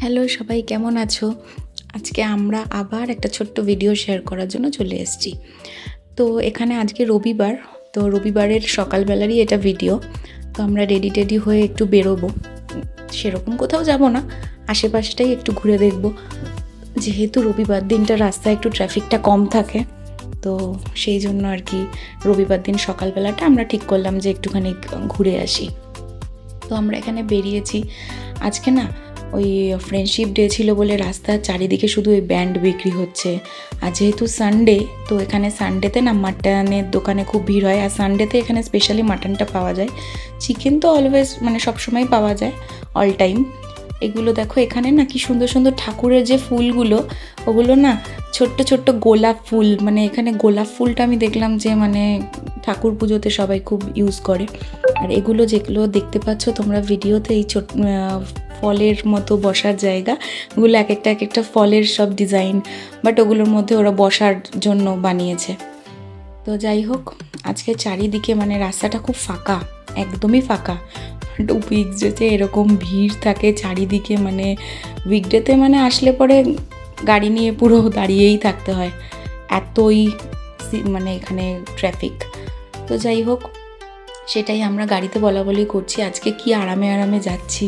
Hello সবাই, কেমন আছো? আজকে আমরা আবার একটা ছোট্ট ভিডিও শেয়ার করার জন্য চলে এসেছি। তো এখানে আজকে রবিবার, তো রবিবারের সকালবেলারই এটা ভিডিও। তো আমরা রেডি টেডি হয়ে একটু বেরোবো। সেরকম কোথাও যাব না, আশেপাশটাই একটু ঘুরে দেখব। যেহেতু রবিবার দিনটা রাস্তায় একটু ট্রাফিকটা কম থাকে, তো সেই জন্য আর কি রবিবার দিন সকালবেলাটা আমরা ঠিক করলাম যে একটুখানি ঘুরে আসি। তো আমরা এখানে বেরিয়েছি। আজকে না ওই ফ্রেন্ডশিপ ডে ছিল বলে রাস্তার চারিদিকে শুধু ওই ব্যান্ড বিক্রি হচ্ছে। আর যেহেতু সানডে, তো এখানে সানডেতে না মাটনের দোকানে খুব ভিড় হয়। আর সানডেতে এখানে স্পেশালি মাটনটা পাওয়া যায়। চিকেন তো অলওয়েজ মানে সবসময় পাওয়া যায়, অল টাইম। এগুলো দেখো এখানে না কি সুন্দর সুন্দর ঠাকুরের যে ফুলগুলো, ওগুলো না ছোট্ট ছোট্ট গোলাপ ফুল। মানে এখানে গোলাপ ফুলটা আমি দেখলাম যে মানে ঠাকুর পুজোতে সবাই খুব ইউজ করে। আর এগুলো যেগুলো দেখতে পাচ্ছ তোমরা ভিডিওতে, এই ফলের মতো বসার জায়গা, ওগুলো এক একটা ফলের সব ডিজাইন, বাট ওগুলোর মধ্যে ওরা বসার জন্য বানিয়েছে। তো যাই হোক, আজকে চারিদিকে মানে রাস্তাটা খুব ফাঁকা, একদমই ফাঁকা। উইকডেতে এরকম ভিড় থাকে চারিদিকে, মানে উইকডেতে মানে আসলে পরে গাড়ি নিয়ে পুরো দাঁড়িয়েই থাকতে হয়, এতই মানে এখানে ট্রাফিক। তো যাই হোক, সেটাই আমরা গাড়িতে বলা বলি করছি, আজকে কি আরামে আরামে যাচ্ছি।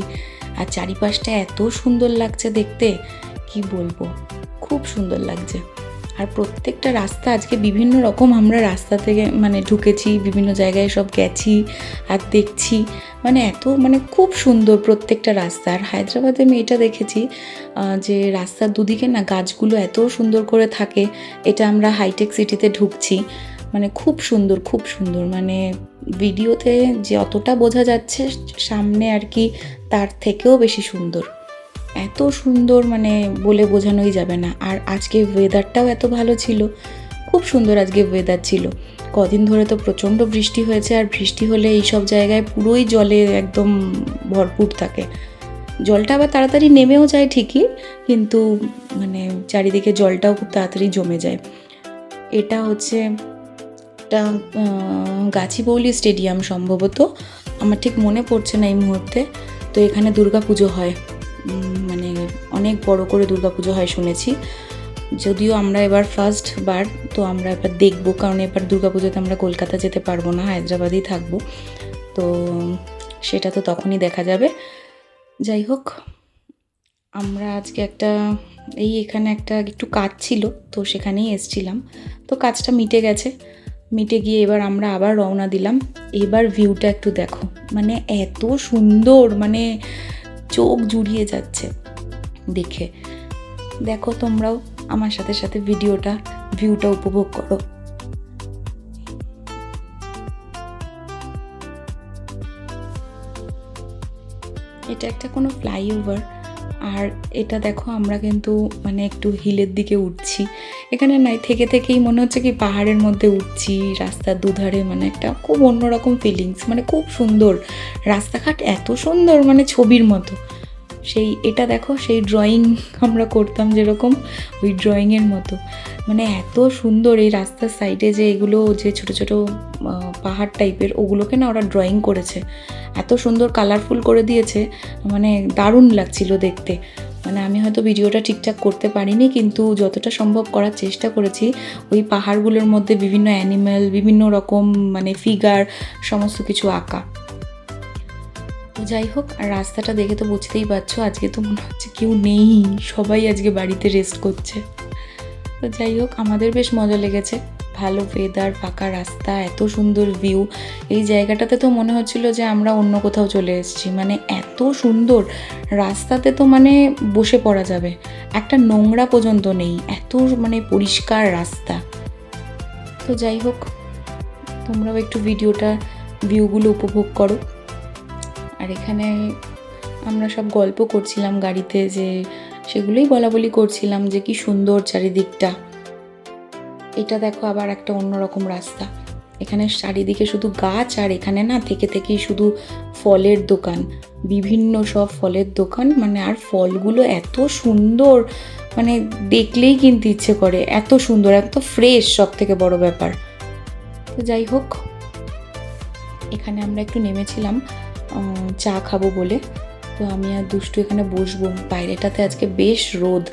আর চারিপাশটা এত সুন্দর লাগছে দেখতে, কি বলবো, খুব সুন্দর লাগছে। আর প্রত্যেকটা রাস্তা আজকে বিভিন্ন রকম, আমরা রাস্তা থেকে মানে ঢুকেছি, বিভিন্ন জায়গায় সব গেছি আর দেখছি, মানে এত মানে খুব সুন্দর প্রত্যেকটা রাস্তা। আর হায়দ্রাবাদে আমি এটা দেখেছি যে রাস্তার দুদিকে না গাছগুলো এত সুন্দর করে থাকে। এটা আমরা হাইটেক সিটিতে ঢুকছি, মানে খুব সুন্দর খুব সুন্দর, মানে ভিডিওতে যে অতটা বোঝা যাচ্ছে সামনে আর কি, তার থেকেও বেশি সুন্দর, এত সুন্দর মানে বলে বোঝানোই যাবে না। আর আজকে ওয়েদারটাও এত ভালো ছিল, খুব সুন্দর আজকে ওয়েদার ছিল। কদিন ধরে তো প্রচণ্ড বৃষ্টি হয়েছে, আর বৃষ্টি হলে এইসব জায়গায় পুরোই জলে একদম ভরপুর থাকে। জলটা আবার তাড়াতাড়ি নেমেও যায় ঠিকই, কিন্তু মানে চারিদিকে জলটাও খুব তাড়াতাড়ি জমে যায়। এটা হচ্ছে একটা গাছিবৌলি স্টেডিয়াম সম্ভবত, আমার ঠিক মনে পড়ছে না এই মুহূর্তে। তো এখানে দুর্গাপুজো হয়, মানে অনেক বড় করে দুর্গাপুজো হয় শুনেছি। যদিও আমরা এবার ফার্স্ট বার, তো আমরা এবার দেখবো, কারণ এবার দুর্গাপুজোতে আমরা কলকাতা যেতে পারবো না, হায়দ্রাবাদেই থাকবো। তো সেটা তো তখনই দেখা যাবে। যাই হোক, আমরা আজকে এখানে একটা একটু কাজ ছিল, তো সেখানেই এসছিলাম। তো কাজটা মিটে গেছে, মিটে গিয়ে এবার আমরা আবার রওনা দিলাম। এবার ভিউটা একটু দেখো, মানে এত সুন্দর, মানে চোখ জুড়িয়ে যাচ্ছে দেখে। দেখো তোমরাও আমার সাথে সাথে ভিউটা উপভোগ করো। এটা একটা কোনো ফ্লাইওভার, আর এটা দেখো আমরা কিন্তু মানে একটু হিলের দিকে উঠছি। এখানে নাই থেকেই মনে হচ্ছে কি পাহাড়ের মধ্যে উঠছি, রাস্তার দুধারে মানে একটা খুব অন্যরকম ফিলিংস, মানে খুব সুন্দর রাস্তাঘাট, এত সুন্দর মানে ছবির মতো। এটা দেখো সেই ড্রয়িং আমরা করতাম যেরকম, ওই ড্রয়িংয়ের মতো, মানে এত সুন্দর এই রাস্তার সাইডে যে এগুলো যে ছোট ছোট পাহাড় টাইপের, ওগুলোকে না ওরা ড্রয়িং করেছে, এত সুন্দর কালারফুল করে দিয়েছে, মানে দারুণ লাগছিল দেখতে। মানে আমি হয়তো ভিডিওটা ঠিকঠাক করতে পারিনি, কিন্তু যতটা সম্ভব করার চেষ্টা করেছি। ওই পাহাড়গুলোর মধ্যে বিভিন্ন অ্যানিম্যাল, বিভিন্ন রকম মানে ফিগার, সমস্ত কিছু আঁকা। যাই হোক, আর রাস্তাটা দেখে তো বুঝতেই পারছো আজকে তো মনে হচ্ছে কেউ নেই, সবাই আজকে বাড়িতে রেস্ট করছে। তো যাই হোক, আমাদের বেশ মজা লেগেছে, ভালো ওয়েদার, ফাঁকা রাস্তা, এত সুন্দর ভিউ। এই জায়গাটাতে তো মনে হচ্ছিল যে আমরা অন্য কোথাও চলে এসেছি, মানে এত সুন্দর রাস্তাতে তো মানে বসে পড়া যাবে, একটা নোংরা পর্যন্ত নেই, এত মানে পরিষ্কার রাস্তা। তো যাই হোক, তোমরাও একটু ভিউগুলো উপভোগ করো। আর এখানে আমরা সব গল্প করছিলাম গাড়িতে, যে সেগুলোই বলাবলি করছিলাম যে কি সুন্দর চারিদিকটা। এটা দেখো আবার একটা অন্যরকম রাস্তা, এখানে চারিদিকে শুধু গাছ, আর এখানে না থেকেই শুধু ফলের দোকান, বিভিন্ন সব ফলের দোকান, মানে আর ফলগুলো এত সুন্দর, মানে দেখলেই কিনতে ইচ্ছে করে, এত সুন্দর, এত ফ্রেশ, সব থেকে বড় ব্যাপার। তো যাই হোক, এখানে আমরা একটু নেমেছিলাম চা খাবো বলে। তো আমি আর দুষ্টু এখানে বসবো। বাইরেটাতে আজকে বেশ রোদ,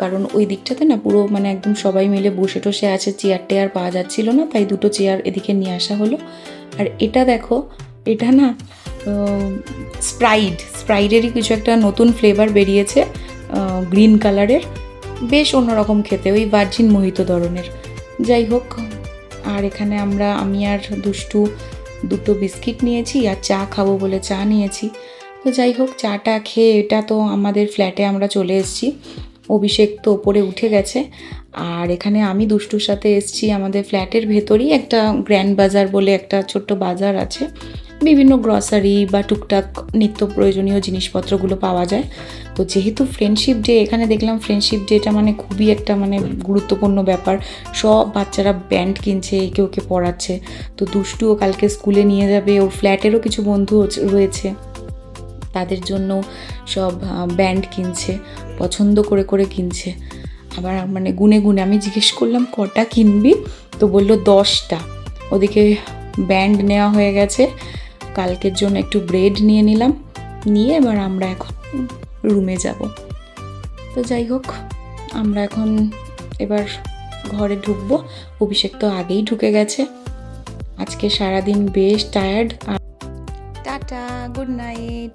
কারণ ওই দিকটাতে না পুরো মানে একদম সবাই মিলে বসে টসে আছে, চেয়ার টেয়ার পাওয়া যাচ্ছিল না, তাই দুটো চেয়ার এদিকে নিয়ে আসা হলো। আর এটা দেখো, এটা না স্প্রাইটেরই কিছু একটা নতুন ফ্লেভার বেরিয়েছে, গ্রিন কালারের, বেশ অন্যরকম খেতে, ওই ভার্জিন মোহিতো ধরনের। যাই হোক, আর এখানে আমি আর দুষ্টু দুটো বিস্কিট নিয়েছি আর চা খাবো বলে চা নিয়েছি। তো যাই হোক, চাটা খেয়ে এটা তো আমাদের ফ্ল্যাটে আমরা চলে এসেছি। অভিষেক তো ওপরে উঠে গেছে, আর এখানে আমি দুষ্টুর সাথে এসেছি। আমাদের ফ্ল্যাটের ভেতরেই একটা গ্র্যান্ড বাজার বলে একটা ছোট্ট বাজার আছে, বিভিন্ন গ্রসারি বা টুকটাক নিত্য প্রয়োজনীয় জিনিসপত্রগুলো পাওয়া যায়। তো যেহেতু ফ্রেন্ডশিপ ডে, এখানে দেখলাম ফ্রেন্ডশিপ ডেটা মানে খুবই একটা মানে গুরুত্বপূর্ণ ব্যাপার। সব বাচ্চারা ব্যান্ড কিনছে, একে ওকে পড়াচ্ছে। তো দুষ্টুও কালকে স্কুলে নিয়ে যাবে, ওর ফ্ল্যাটেরও কিছু বন্ধু রয়েছে, তাদের জন্য সব ব্যান্ড কিনছে, পছন্দ করে করে কিনছে। আবার মানে গুনে গুনে আমি জিজ্ঞেস করলাম কটা কিনবি, তো বললো 10টা। ওদিকে ব্যান্ড নেওয়া হয়ে গেছে, কালকের জন্য একটু ব্রেড নিয়ে নিলাম, নিয়ে এবার আমরা এখন রুমে যাব। তো যাই হোক, আমরা এখন এবার ঘরে ঢুকবো। অভিষেক তো আগেই ঢুকে গেছে। আজকে সারাদিন বেশ টায়ার্ড। আর টাটা, গুড নাইট।